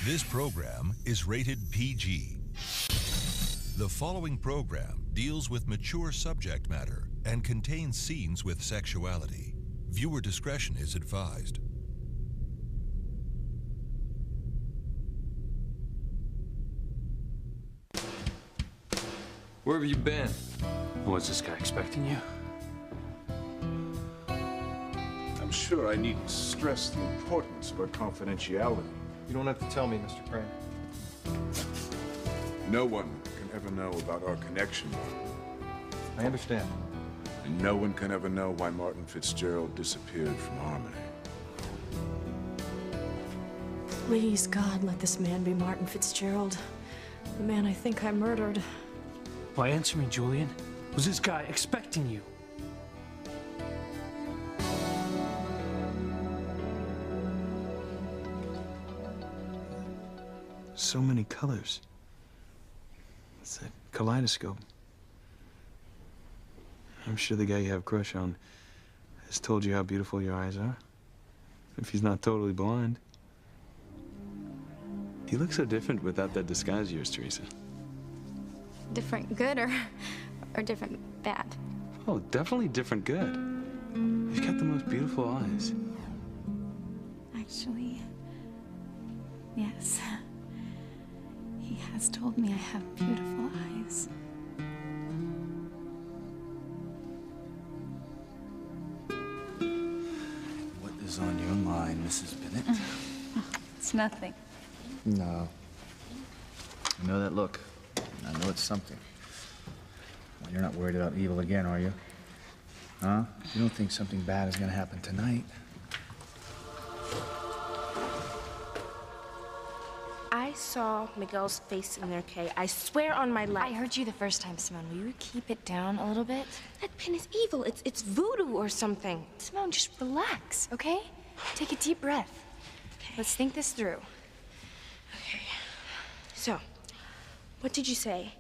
This program is rated PG. The following program deals with mature subject matter and contains scenes with sexuality. Viewer discretion is advised. Where have you been? Was this guy expecting you? I'm sure I needn't stress the importance of our confidentiality. You don't have to tell me, Mr. Crane. No one can ever know about our connection, I understand. and no one can ever know why Martin Fitzgerald disappeared from Harmony. Please, God, let this man be Martin Fitzgerald, the man I think I murdered. Why, answer me, Julian. Was this guy expecting you? So many colors. It's a kaleidoscope. I'm sure the guy you have a crush on has told you how beautiful your eyes are. If he's not totally blind. You look so different without that disguise of yours, Teresa. Different good or different bad? Oh, definitely different good. You've got the most beautiful eyes. Actually, yes. He has told me I have beautiful eyes. What is on your mind, Mrs. Bennett? It's nothing. No. I know that look. I know it's something. Well, you're not worried about evil again, are you? Huh? You don't think something bad is gonna happen tonight? I saw Miguel's face in there, Kay. I swear on my life. I heard you the first time, Simone. Will you keep it down a little bit? That pin is evil. It's voodoo or something. Simone, just relax, okay? Take a deep breath. Okay. Let's think this through. Okay. So, what did you say?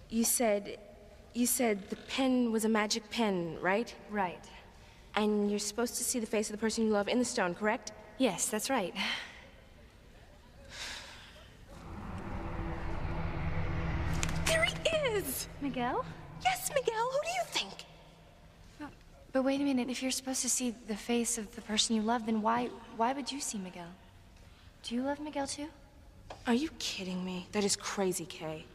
You said the pen was a magic pen, right? Right. And you're supposed to see the face of the person you love in the stone, correct? Yes, that's right. There he is! Miguel? Yes, Miguel. Who do you think? But wait a minute, if you're supposed to see the face of the person you love, then why would you see Miguel? Do you love Miguel too? Are you kidding me? That is crazy, Kay.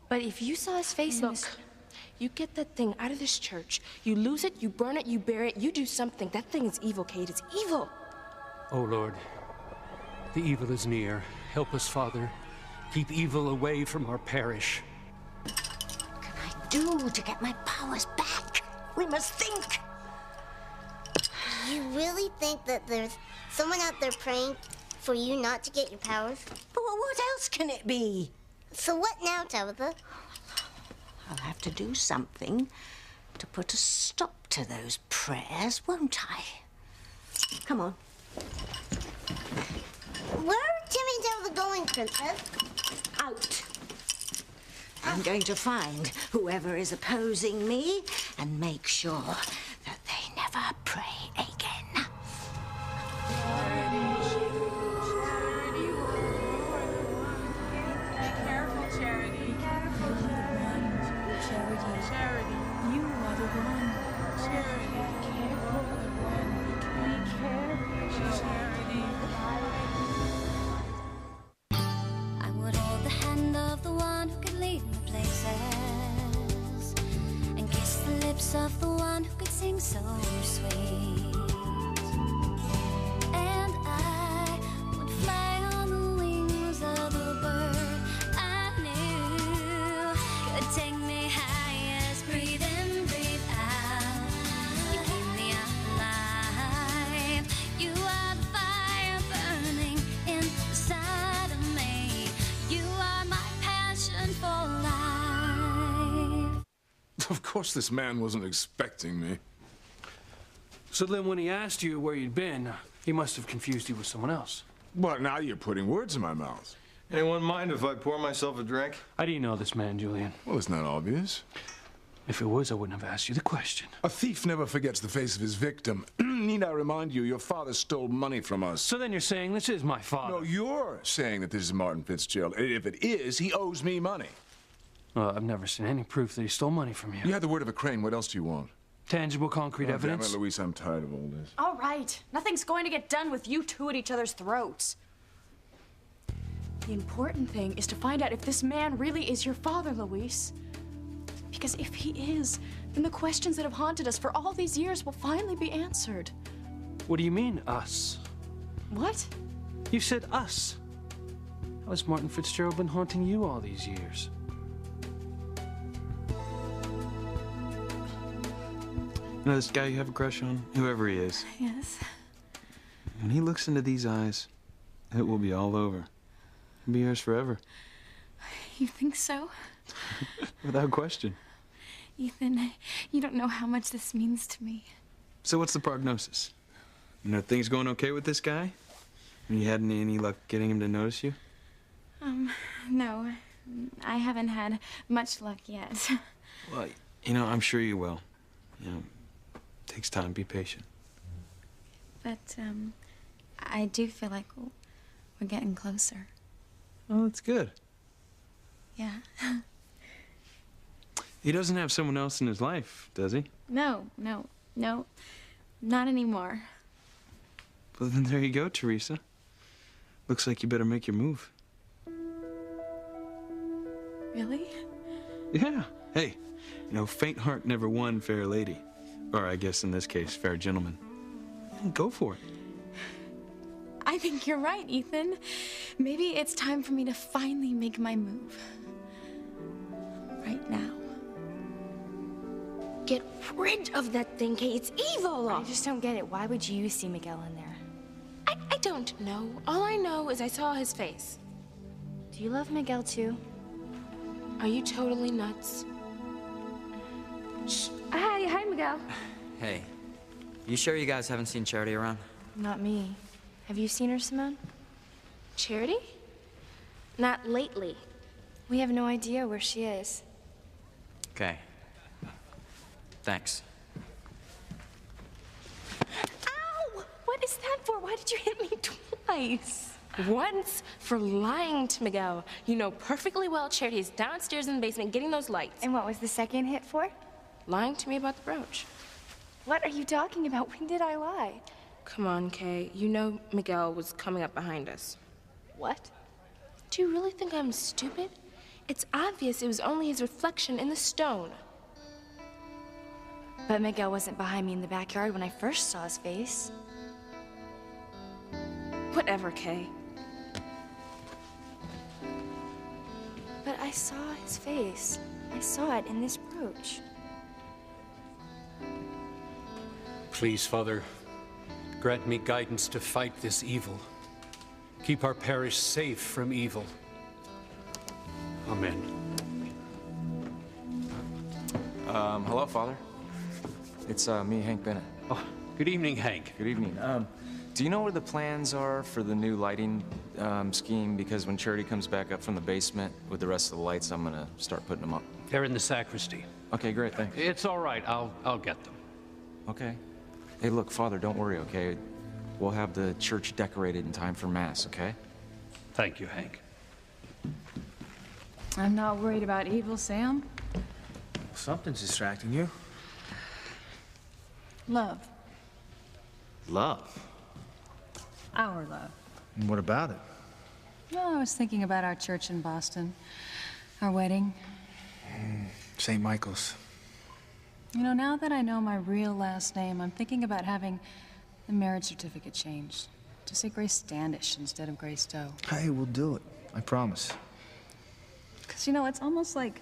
But if you saw his face in Look, this... you get that thing out of this church. You lose it, you burn it, you bury it, you do something. That thing is evil, Kate. It's evil. Oh, Lord, the evil is near. Help us, Father. Keep evil away from our parish. What can I do to get my powers back? We must think. You really think that there's someone out there praying for you not to get your powers? But what else can it be? So what now, Tabitha? I'll have to do something to put a stop to those prayers, won't I? Come on. Where are Timmy and Tabitha going, Princess? Out. I'm going to find whoever is opposing me and make sure that they never pray again. I would hold the hand of the one who could lead me places and kiss the lips of the one who could sing so sweet. And I would fly on the wings of a bird I knew could take me highest. Breathe in, breathe out. You keep me alive. You are the fire burning inside of me. You are my passion for life. Of course this man wasn't expecting me. So then when he asked you where you'd been, he must have confused you with someone else. Well, now you're putting words in my mouth. Anyone mind if I pour myself a drink? How do you know this man, Julian? Well, it's not obvious. If it was, I wouldn't have asked you the question. A thief never forgets the face of his victim. Need I remind you, your father stole money from us. So then you're saying this is my father? No, you're saying that this is Martin Fitzgerald. If it is, he owes me money. Well, I've never seen any proof that he stole money from you. You had the word of a crane. What else do you want? Tangible, concrete evidence? Damn it, Luis, I'm tired of all this. All right. Nothing's going to get done with you two at each other's throats. The important thing is to find out if this man really is your father, Luis. Because if he is, then the questions that have haunted us for all these years will finally be answered. What do you mean, us? What? You said us. How has Martin Fitzgerald been haunting you all these years? You know this guy you have a crush on? Whoever he is. Yes. When he looks into these eyes, it will be all over. It'll be yours forever. You think so? Without question. Ethan, you don't know how much this means to me. So what's the prognosis? You know, things going okay with this guy? You had any luck getting him to notice you? No. I haven't had much luck yet. Well, you know, I'm sure you will. You know, it takes time. Be patient. But, I do feel like we're getting closer. Oh, that's good. Yeah. He doesn't have someone else in his life, does he? No. Not anymore. Well, then there you go, Teresa. Looks like you better make your move. Really? Yeah. Hey, you know, faint heart never won fair lady. Or I guess in this case, fair gentleman. Go for it. I think you're right, Ethan. Maybe it's time for me to finally make my move. Right now. Get rid of that thing, Kay. It's evil. I just don't get it. Why would you see Miguel in there? I don't know. All I know is I saw his face. Do you love Miguel too? Are you totally nuts? Shh. Hi, Miguel. Hey, you sure you guys haven't seen Charity around? Not me. Have you seen her, Simone? Charity? Not lately. We have no idea where she is. Okay. Thanks. Ow! What is that for? Why did you hit me twice? Once for lying to Miguel. You know perfectly well Charity is downstairs in the basement getting those lights. And what was the second hit for? Lying to me about the brooch. What are you talking about? When did I lie? Come on, Kay. You know Miguel was coming up behind us. What? Do you really think I'm stupid? It's obvious it was only his reflection in the stone. But Miguel wasn't behind me in the backyard when I first saw his face. Whatever, Kay. But I saw his face. I saw it in this brooch. Please, Father, grant me guidance to fight this evil. Keep our parish safe from evil. Amen. Hello, Father. It's me, Hank Bennett. Oh, good evening, Hank. Good evening. Do you know where the plans are for the new lighting scheme? Because when Charity comes back up from the basement with the rest of the lights, I'm gonna start putting them up. They're in the sacristy. Okay, great, thanks. It's all right. I'll get them. Okay. Hey, look, Father, don't worry, okay? We'll have the church decorated in time for Mass, okay? Thank you, Hank. I'm not worried about evil, Sam. Something's distracting you. Love. Love? Our love. And what about it? Well, I was thinking about our church in Boston. Our wedding. St. Michael's. You know, now that I know my real last name, I'm thinking about having the marriage certificate changed to say Grace Standish instead of Grace Doe. Hey, we'll do it. I promise. Because, you know, it's almost like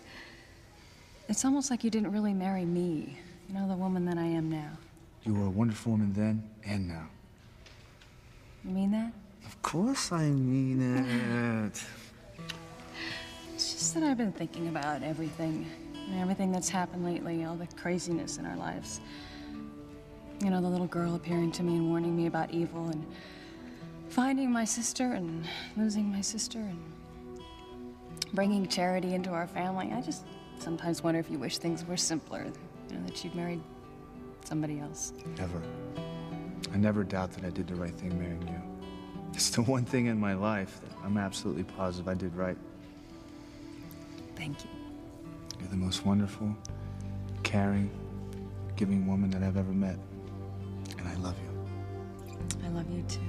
you didn't really marry me. You know, the woman that I am now. You were a wonderful woman then and now. You mean that? Of course I mean it. It's just that I've been thinking about everything. You know, everything that's happened lately, all the craziness in our lives. You know, the little girl appearing to me and warning me about evil, and finding my sister and losing my sister, and bringing Charity into our family. sometimes wonder if you wish things were simpler, you know, that you'd married somebody else. Never. I never doubt that I did the right thing marrying you. It's the one thing in my life that I'm absolutely positive I did right. Thank you. You're the most wonderful, caring, giving woman that I've ever met. And I love you. I love you too.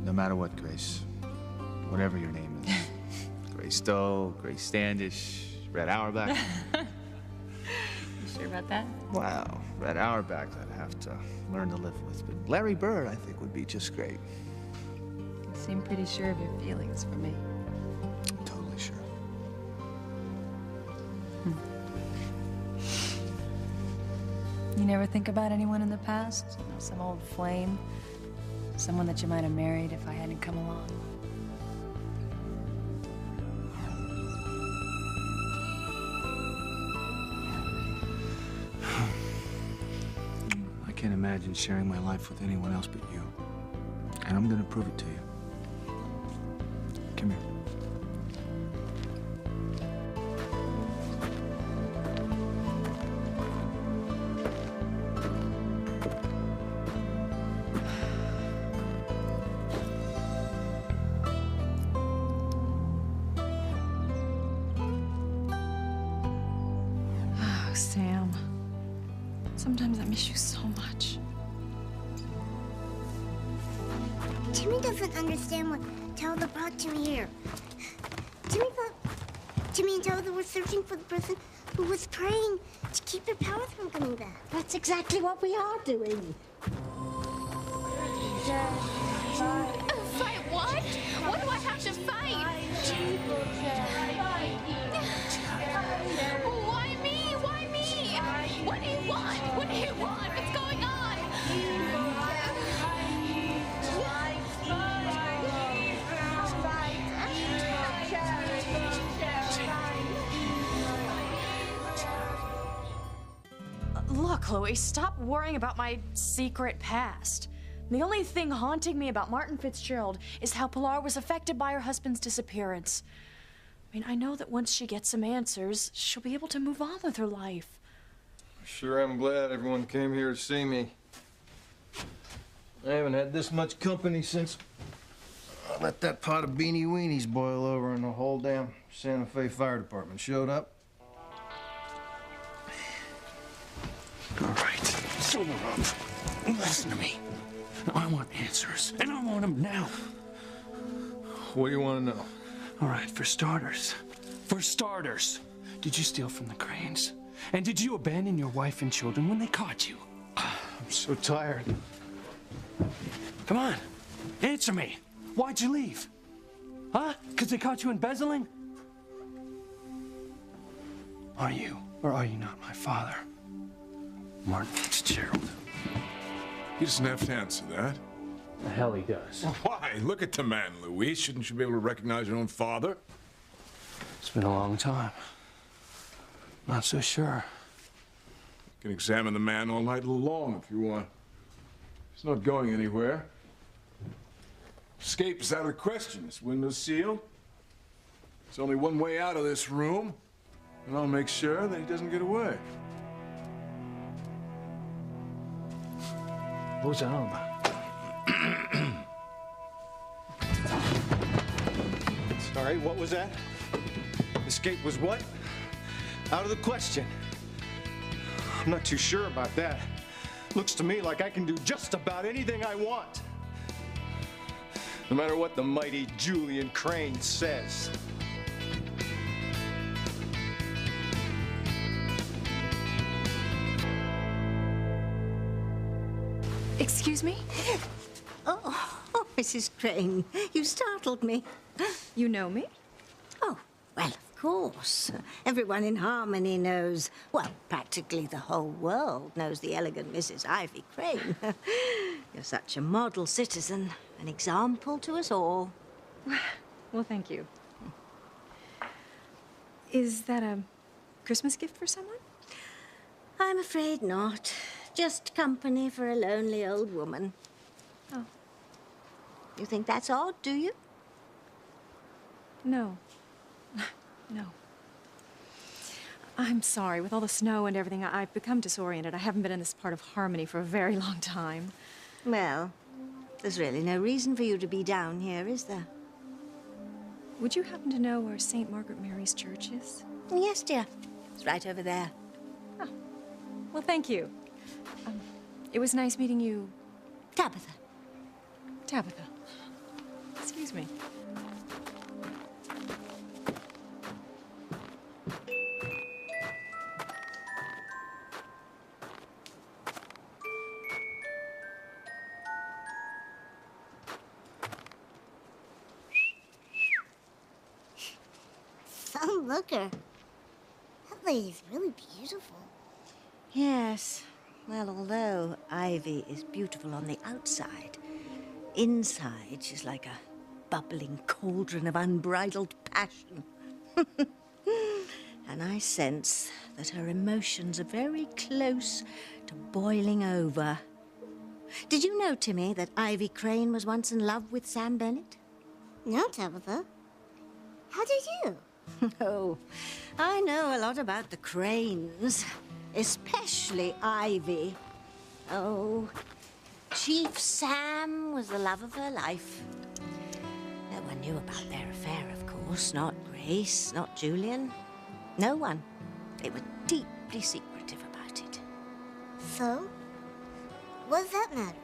No matter what, Grace. Whatever your name is. Grace Stowe, Grace Standish, Red Auerbach. You sure about that? Wow, Red Auerbach I'd have to learn to live with. But Larry Bird, I think, would be just great. You seem pretty sure of your feelings for me. I'm totally sure. You never think about anyone in the past? You know, some old flame? Someone that you might have married if I hadn't come along? I can't imagine sharing my life with anyone else but you. And I'm gonna prove it to you. Come here. Oh, Sam. Sometimes I miss you so much. Timmy doesn't understand what Talda brought to me here. Timmy thought Timmy and Talda were searching for the person who was praying to keep their powers from coming back. That's exactly what we are doing. Fight what? What do I have to fight? Why me? Why me? What do you want? What do you want? What's going on? Look, Chloe, stop worrying about my secret past. The only thing haunting me about Martin Fitzgerald is how Pilar was affected by her husband's disappearance. I mean, I know that once she gets some answers, she'll be able to move on with her life. Sure am glad everyone came here to see me. I haven't had this much company since I let that pot of beanie weenies boil over and the whole damn Santa Fe Fire Department showed up. All right, so listen to me. I want answers, and I want them now. What do you want to know? All right, for starters, did you steal from the Cranes? And did you abandon your wife and children when they caught you? I'm so tired. Come on, answer me. Why'd you leave? Huh? Because they caught you embezzling? Are you or are you not my father, Martin Fitzgerald? He doesn't have to answer that. The hell he does. Why? Look at the man, Louise. Shouldn't you be able to recognize your own father? It's been a long time. Not so sure. You can examine the man all night long if you want. He's not going anywhere. Escape is out of the question. This window's sealed. There's only one way out of this room, and I'll make sure that he doesn't get away. What was that all about? Sorry, what was that? Escape was what? Out of the question. I'm not too sure about that. Looks to me like I can do just about anything I want. No matter what the mighty Julian Crane says. Excuse me? Oh, Mrs. Crane, you startled me. You know me? Oh, well, of course. Everyone in Harmony knows, well, practically the whole world knows the elegant Mrs. Ivy Crane. You're such a model citizen, an example to us all. Well, thank you. Is that a Christmas gift for someone? I'm afraid not. Just company for a lonely old woman. Oh. You think that's odd, do you? No. No. I'm sorry. With all the snow and everything, I've become disoriented. I haven't been in this part of Harmony for a very long time. Well, there's really no reason for you to be down here, is there? Would you happen to know where St. Margaret Mary's Church is? Yes, dear. It's right over there. Oh. Well, thank you. It was nice meeting you. Tabitha. Tabitha. Excuse me. Oh, look her. That lady's really beautiful. Yes. Well, although Ivy is beautiful on the outside, inside she's like a bubbling cauldron of unbridled passion. And I sense that her emotions are very close to boiling over. Did you know, Timmy, that Ivy Crane was once in love with Sam Bennett? No, Tabitha. How did you? Oh, I know a lot about the Cranes, especially Ivy. Oh, Chief Sam was the love of her life. No one knew about their affair, of course. Not Grace, not Julian. No one. They were deeply secretive about it. So? What does that matter?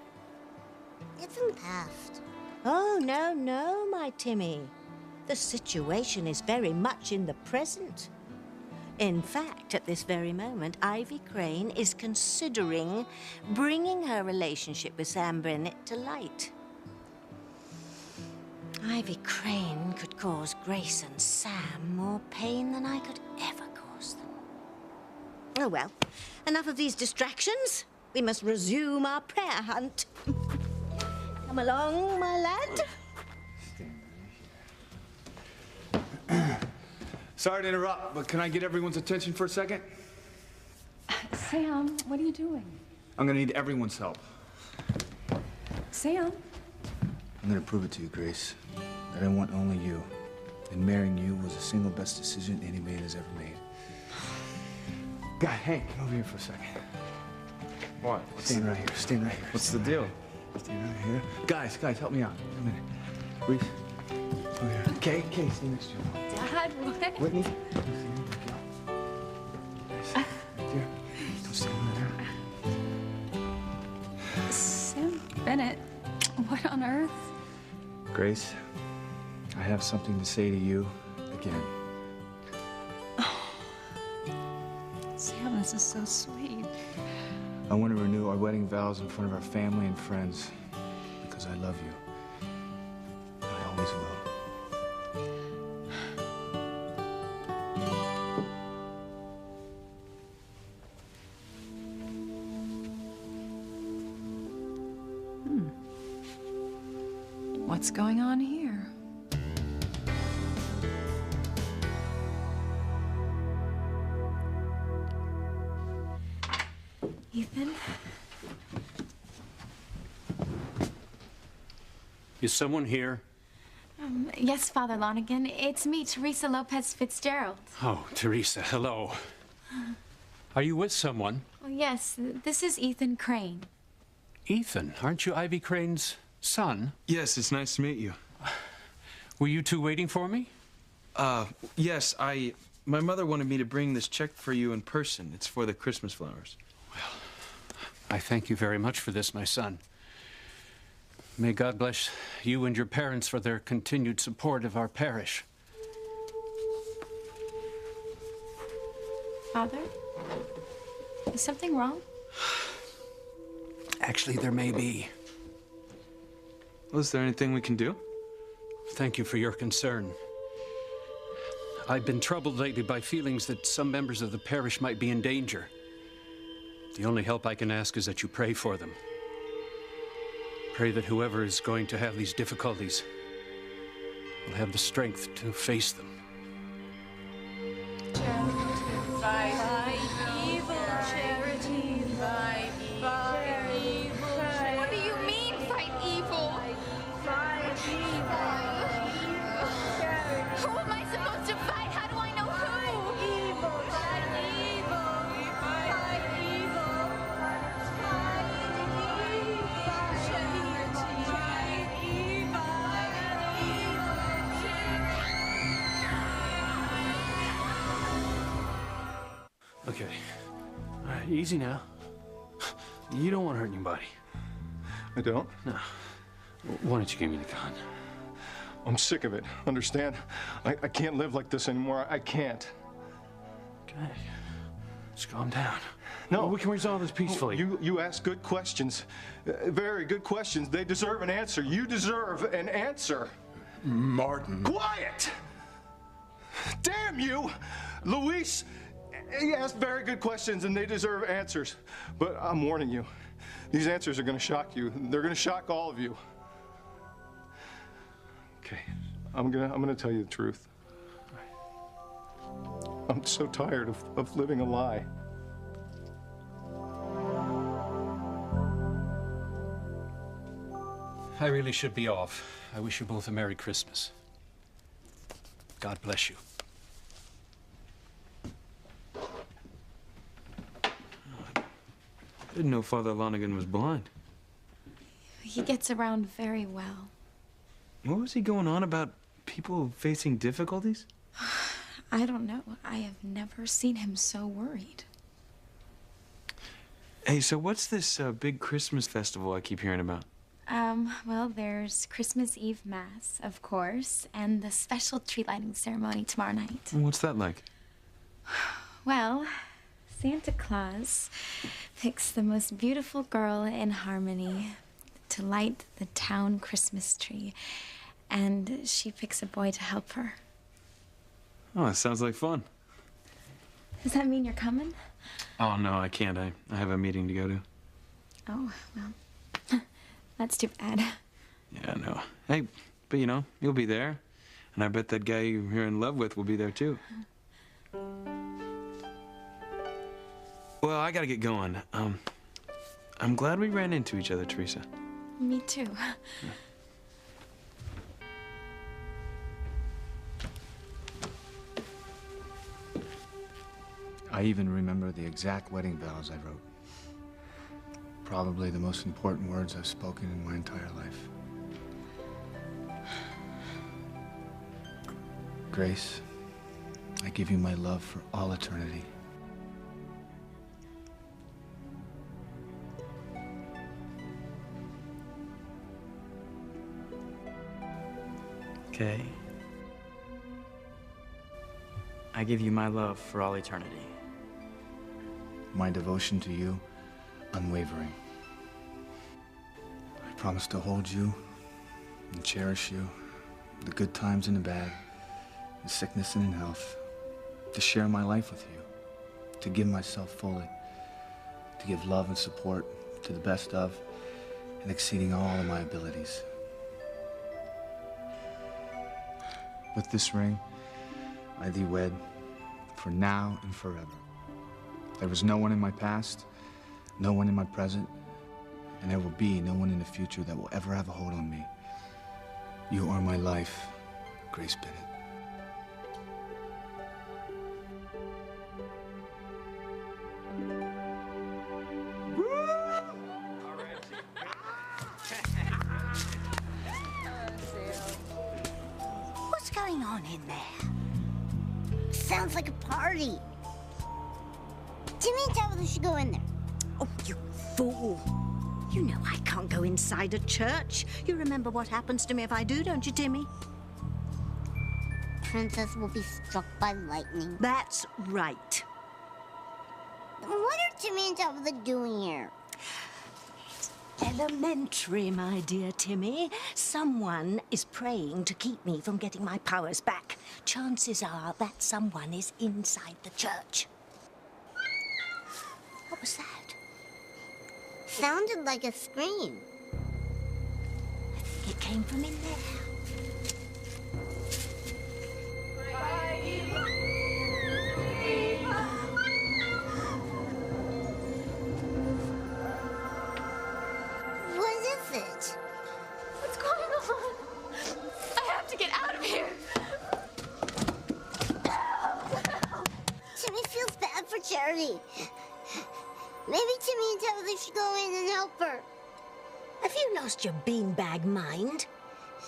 It's in the past. Oh, no, no, my Timmy. The situation is very much in the present. In fact, at this very moment, Ivy Crane is considering bringing her relationship with Sam Bennett to light. Ivy Crane could cause Grace and Sam more pain than I could ever cause them. Oh, well, enough of these distractions. We must resume our prayer hunt. Come along, my lad. Sorry to interrupt, but can I get everyone's attention for a second? Sam, what are you doing? I'm gonna need everyone's help. Sam? I'm gonna prove it to you, Grace, that I want only you. And marrying you was the single best decision any man has ever made. God, Hank, come over here for a second. What? Stand right here. Stand right here. What's the deal? Stand right here. Guys, help me out. A minute. Reese, over here. Kay, stay next to you. Dad, what? Whitney. Right there. Don't stand right there. Sam Bennett? What on earth? Grace, I have something to say to you again. Sam, this is so sweet. I want to renew our wedding vows in front of our family and friends because I love you. I always will. What's going on here? Ethan? Is someone here? Yes, Father Lonigan. It's me, Teresa Lopez Fitzgerald. Oh, Teresa, hello. Are you with someone? Oh, yes, this is Ethan Crane. Ethan, aren't you Ivy Crane's son? Yes, it's nice to meet you. Were you two waiting for me? Yes, my mother wanted me to bring this check for you in person. It's for the Christmas flowers. I thank you very much for this, my son. May God bless you and your parents for their continued support of our parish. Father? Is something wrong? Actually, there may be. Well, is there anything we can do? Thank you for your concern. I've been troubled lately by feelings that some members of the parish might be in danger. The only help I can ask is that you pray for them. Pray that whoever is going to have these difficulties will have the strength to face them. What do you mean, fight evil? Who am I supposed to fight? How do I know who? Okay. All right, easy now. You don't want to hurt anybody. I don't? No. Why don't you give me the gun? I'm sick of it, understand? I can't live like this anymore. I can't. Okay. Just calm down. No. We can resolve this peacefully. You ask good questions. Very good questions. They deserve an answer. You deserve an answer. Martin. Quiet! Damn you! Luis, he asked very good questions and they deserve answers. But I'm warning you, these answers are gonna shock you. They're gonna shock all of you. Okay, I'm gonna tell you the truth. I'm so tired of living a lie. I really should be off. I wish you both a Merry Christmas. God bless you. I didn't know Father Lonergan was blind. He gets around very well. What was he going on about people facing difficulties? I don't know. I have never seen him so worried. Hey, so what's this big Christmas festival I keep hearing about? Well, there's Christmas Eve Mass, of course, and the special tree lighting ceremony tomorrow night. What's that like? Well, Santa Claus picks the most beautiful girl in Harmony to light the town Christmas tree, and she picks a boy to help her. Oh, that sounds like fun. Does that mean you're coming? Oh, no, I can't. I have a meeting to go to. Oh, well, that's too bad. Yeah, I know. Hey, but you know, you'll be there. And I bet that guy you're in love with will be there, too. Well, I gotta get going. I'm glad we ran into each other, Teresa. Me too. I even remember the exact wedding vows I wrote. Probably the most important words I've spoken in my entire life. Grace, I give you my love for all eternity. Okay. I give you my love for all eternity. My devotion to you, unwavering. I promise to hold you and cherish you, the good times and the bad, in sickness and in health, to share my life with you, to give myself fully, to give love and support to the best of and exceeding all of my abilities. With this ring, I thee wed for now and forever. There was no one in my past, no one in my present, and there will be no one in the future that will ever have a hold on me. You are my life, Grace Bennett. What's going on in there? Sounds like a party. Timmy and Tabitha should go in there. Oh, you fool. You know I can't go inside a church. You remember what happens to me if I do, don't you, Timmy? Princess will be struck by lightning. That's right. What are Timmy and Tabitha doing here? Elementary, my dear Timmy. Someone is praying to keep me from getting my powers back. Chances are that someone is inside the church. What was that? Sounded like a scream. I think it came from in there. What is it? What's going on? I have to get out of here. Timmy feels bad for Charity. Maybe Timmy and Tabitha should go in and help her. Have you lost your beanbag mind?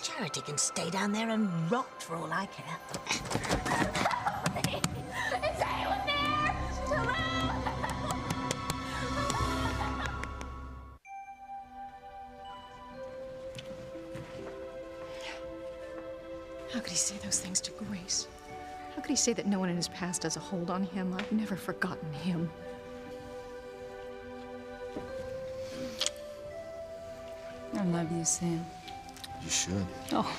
Charity can stay down there and rot for all I care. Is anyone there? Hello? How could he say those things to Grace? How could he say that no one in his past has a hold on him? I've never forgotten him. I love you, Sam. You should. Oh.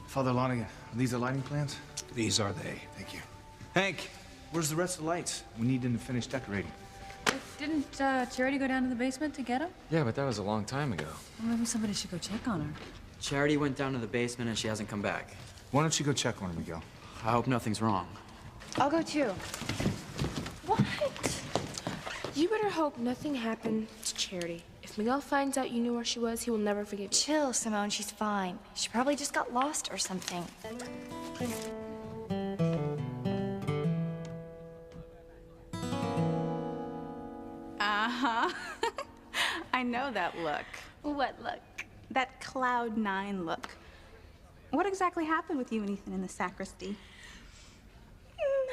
Father Lonigan, are these the lighting plans? These are they. Thank you. Hank, where's the rest of the lights? We need them to finish decorating. Didn't Charity go down to the basement to get him? Yeah, but that was a long time ago. Well, maybe somebody should go check on her. Charity went down to the basement and she hasn't come back. Why don't you go check on her, Miguel? I hope nothing's wrong. I'll go too. What? You better hope nothing happened to Charity. If Miguel finds out you knew where she was, he will never forgive you. Chill, Simone. She's fine. She probably just got lost or something. Uh-huh. I know that look. What look? That Cloud 9 look. What exactly happened with you and Ethan in the sacristy?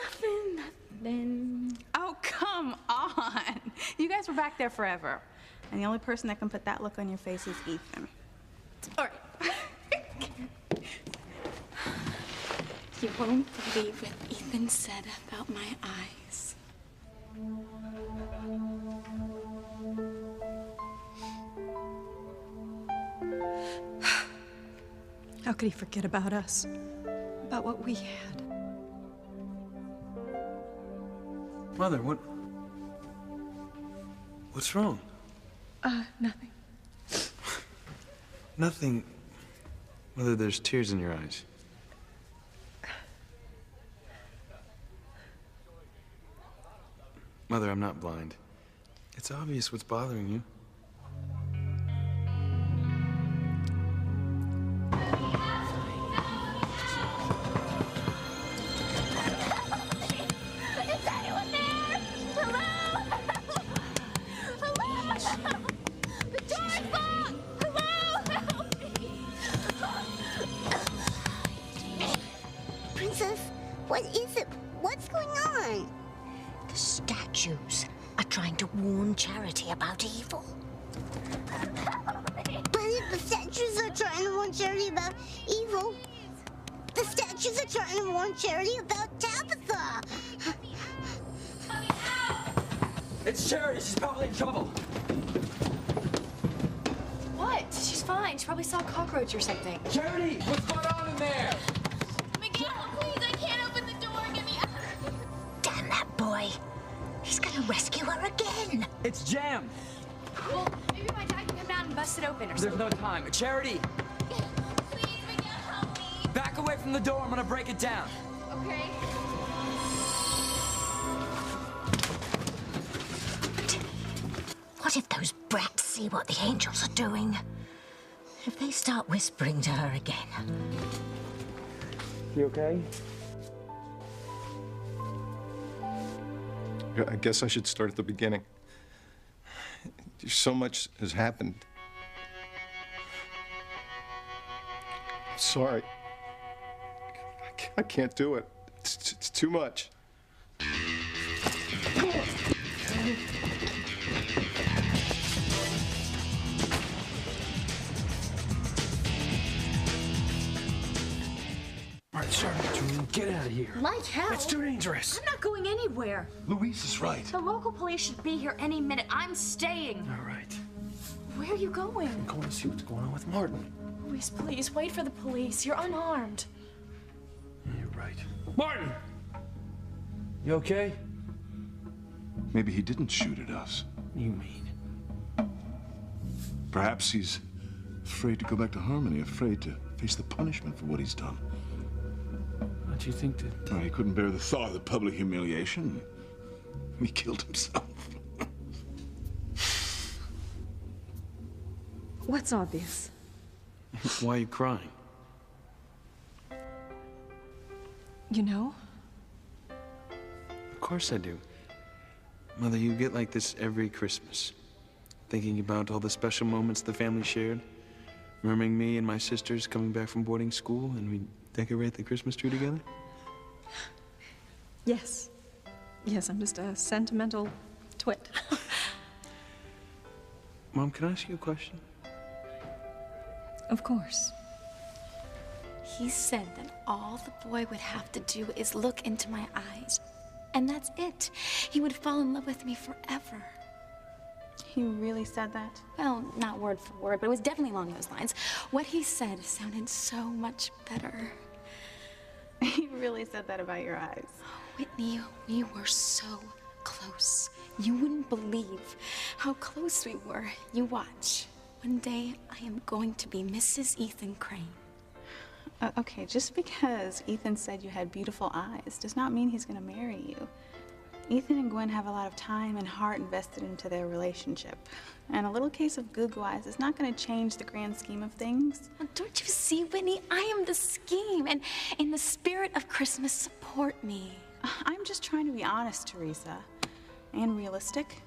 Nothing. Oh, come on. You guys were back there forever. And the only person that can put that look on your face is Ethan. All right. You won't believe what Ethan said about my eyes. How could he forget about us? About what we had? Mother, what's wrong? Nothing. Nothing. Mother, there's tears in your eyes. Mother, I'm not blind. It's obvious what's bothering you. Is anyone there? Hello? Hello? The door's locked! Hello? Help me! Princess, what is it? What's going on? The statues are trying to warn Charity about evil. But if the statues are trying to warn Charity about evil, the statues are trying to warn Charity about Tabitha. It's Charity. She's probably in trouble. What? She's fine. She probably saw a cockroach or something. Charity, what's going on in there? Miguel, please, I can't open the door. Get me out. Damn that boy. He's gonna rescue her again. It's jammed. Well, maybe my dad can come down and bust it open or There's something. no time. Charity, Please, Miguel, help me. back away from the door. I'm gonna break it down. Okay. What if those brats see what the angels are doing? If they start whispering to her again? You okay? I guess I should start at the beginning. So much has happened. I'm sorry. I can't do it. It's too much. All right, Sergeant Julian, get out of here. Like hell. It's too dangerous. I'm not going anywhere. Louise is right. The local police should be here any minute. I'm staying. All right. Where are you going? I'm going to see what's going on with Martin. Luis, please, wait for the police. You're unarmed. You're right. Martin! You okay? Maybe he didn't shoot at us. You mean? Perhaps he's afraid to go back to Harmony, afraid to face the punishment for what he's done. Don't you think that... Well, he couldn't bear the thought of the public humiliation. He killed himself. What's obvious? Why are you crying? You know? Of course I do. Mother, you get like this every Christmas. Thinking about all the special moments the family shared. Remembering me and my sisters coming back from boarding school and we decorate the Christmas tree together? Yes. Yes, I'm just a sentimental twit. Mom, can I ask you a question? Of course. He said that all the boy would have to do is look into my eyes. And that's it. He would fall in love with me forever. He really said that? Well, not word for word, but it was definitely along those lines. What he said sounded so much better. He really said that about your eyes. Whitney, we were so close. You wouldn't believe how close we were. You watch. One day, I am going to be Mrs. Ethan Crane. Okay, just because Ethan said you had beautiful eyes does not mean he's gonna marry you. Ethan and Gwen have a lot of time and heart invested into their relationship. And a little case of goo-goo eyes is not gonna change the grand scheme of things. Well, don't you see, Whitney? I am the scheme, and in the spirit of Christmas, support me. I'm just trying to be honest, Teresa, and realistic.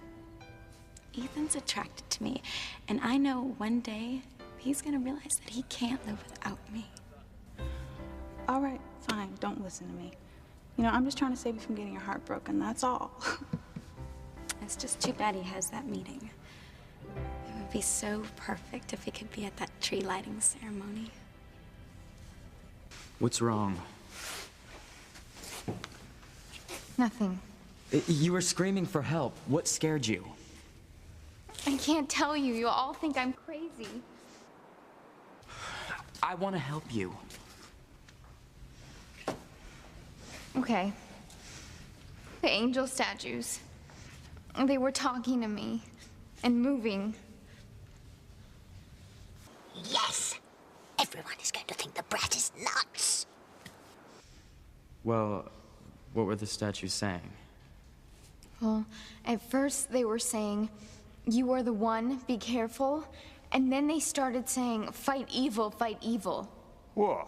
Ethan's attracted to me, and I know one day he's gonna realize that he can't live without me. All right, fine, don't listen to me. You know, I'm just trying to save you from getting your heart broken, that's all. It's just too bad he has that meeting. It would be so perfect if he could be at that tree lighting ceremony. What's wrong? Nothing. You were screaming for help. What scared you? I can't tell you. You all think I'm crazy. I want to help you. Okay. The angel statues. They were talking to me and moving. Yes! Everyone is going to think the brat is nuts. Well, what were the statues saying? Well, at first they were saying, "You are the one, be careful." And then they started saying, "Fight evil, fight evil." Whoa.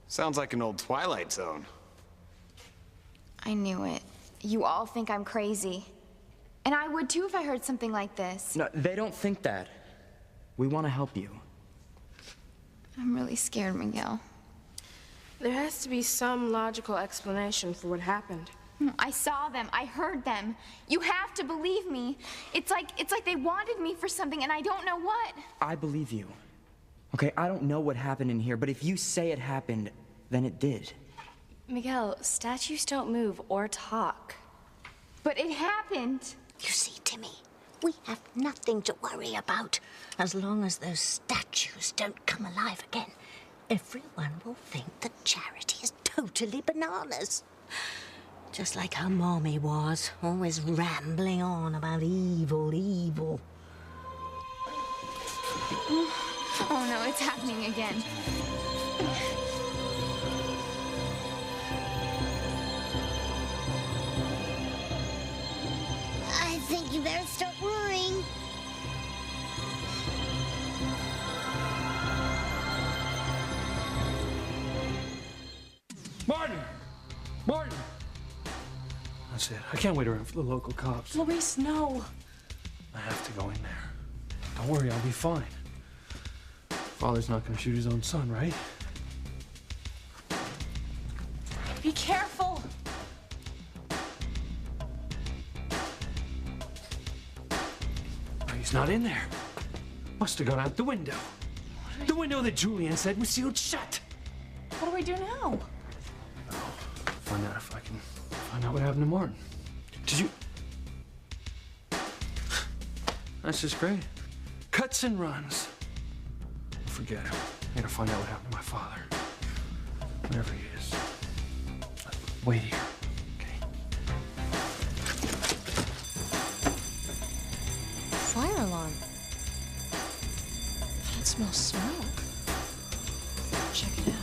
Sounds like an old Twilight Zone. I knew it. You all think I'm crazy. And I would too if I heard something like this. No, they don't think that. We want to help you. I'm really scared, Miguel. There has to be some logical explanation for what happened. I saw them. I heard them. You have to believe me. It's like they wanted me for something and I don't know what. I believe you. Okay, I don't know what happened in here, but if you say it happened, then it did. Miguel, statues don't move or talk. But it happened. You see, Timmy, we have nothing to worry about. As long as those statues don't come alive again, everyone will think that Charity is totally bananas. Just like her mommy was, always rambling on about evil, evil. Oh no, it's happening again. I think you better start worrying. Martin! Martin! That's it. I can't wait around for the local cops. Luis, no. I have to go in there. Don't worry, I'll be fine. Father's not gonna shoot his own son, right? Be careful. Oh, he's not in there. Must have gone out the window. The window that Julian said was sealed shut. What do we do now? Find out if I can find out what happened to Martin. Did you... That's just great. Cuts and runs. Forget it. I gotta find out what happened to my father. Wherever he is. Wait here. Fire alarm. That smells smoke. Check it out.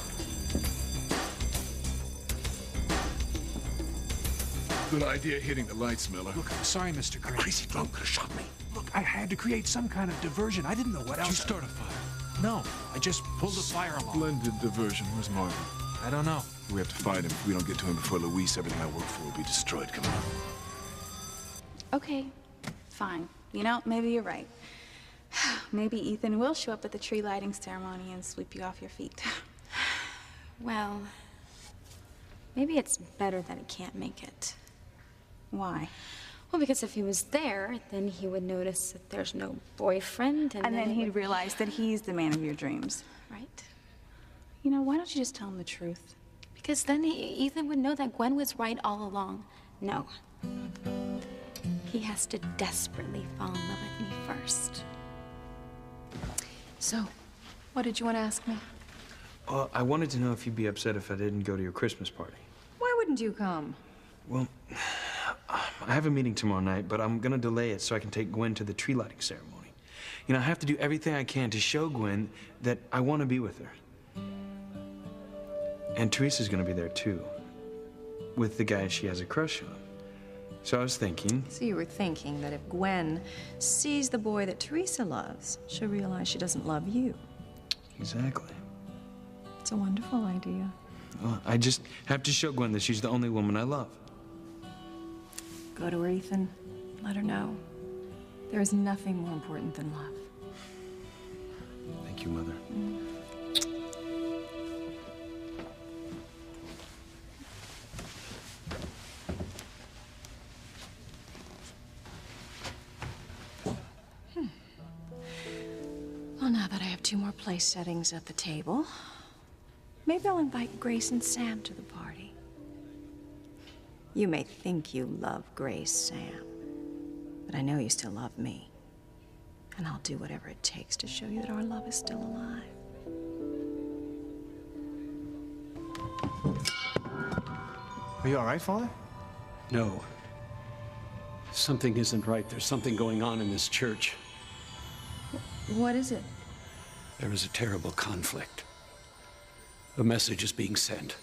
Good idea hitting the lights, Miller. Look, I'm sorry, Mr. Crane. Crazy drunk could have shot me. Look, I had to create some kind of diversion. I didn't know what else. Did you start a fire? No, I just pulled a fire alarm. Splendid diversion. Where's Martin? I don't know. We have to find him. If we don't get to him before Luis, everything I work for will be destroyed. Come on. Okay, fine. You know, maybe you're right. Maybe Ethan will show up at the tree lighting ceremony and sweep you off your feet. Well, maybe it's better that he can't make it. Why? Well, because if he was there, then he would notice that there's no boyfriend, And then he'd realize that he's the man of your dreams. Right. You know, why don't you just tell him the truth? Because then Ethan would know that Gwen was right all along. No. He has to desperately fall in love with me first. So, what did you want to ask me? I wanted to know if you'd be upset if I didn't go to your Christmas party. Why wouldn't you come? Well, I have a meeting tomorrow night, but I'm gonna delay it so I can take Gwen to the tree lighting ceremony. You know, I have to do everything I can to show Gwen that I want to be with her. And Teresa's gonna be there too, with the guy she has a crush on. So I was thinking... So you were thinking that if Gwen sees the boy that Teresa loves, she'll realize she doesn't love you. Exactly. It's a wonderful idea. Well, I just have to show Gwen that she's the only woman I love. Go to her, Ethan. Let her know. There is nothing more important than love. Thank you, Mother. Well, now that I have 2 more place settings at the table, maybe I'll invite Grace and Sam to the party. You may think you love Grace, Sam, but I know you still love me. And I'll do whatever it takes to show you that our love is still alive. Are you all right, Father? No. Something isn't right. There's something going on in this church. What is it? There is a terrible conflict. A message is being sent.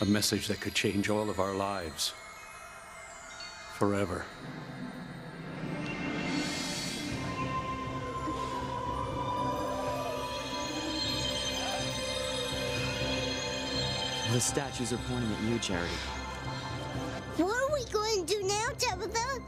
A message that could change all of our lives. Forever. The statues are pointing at you, Charity. What are we going to do now, Tabitha?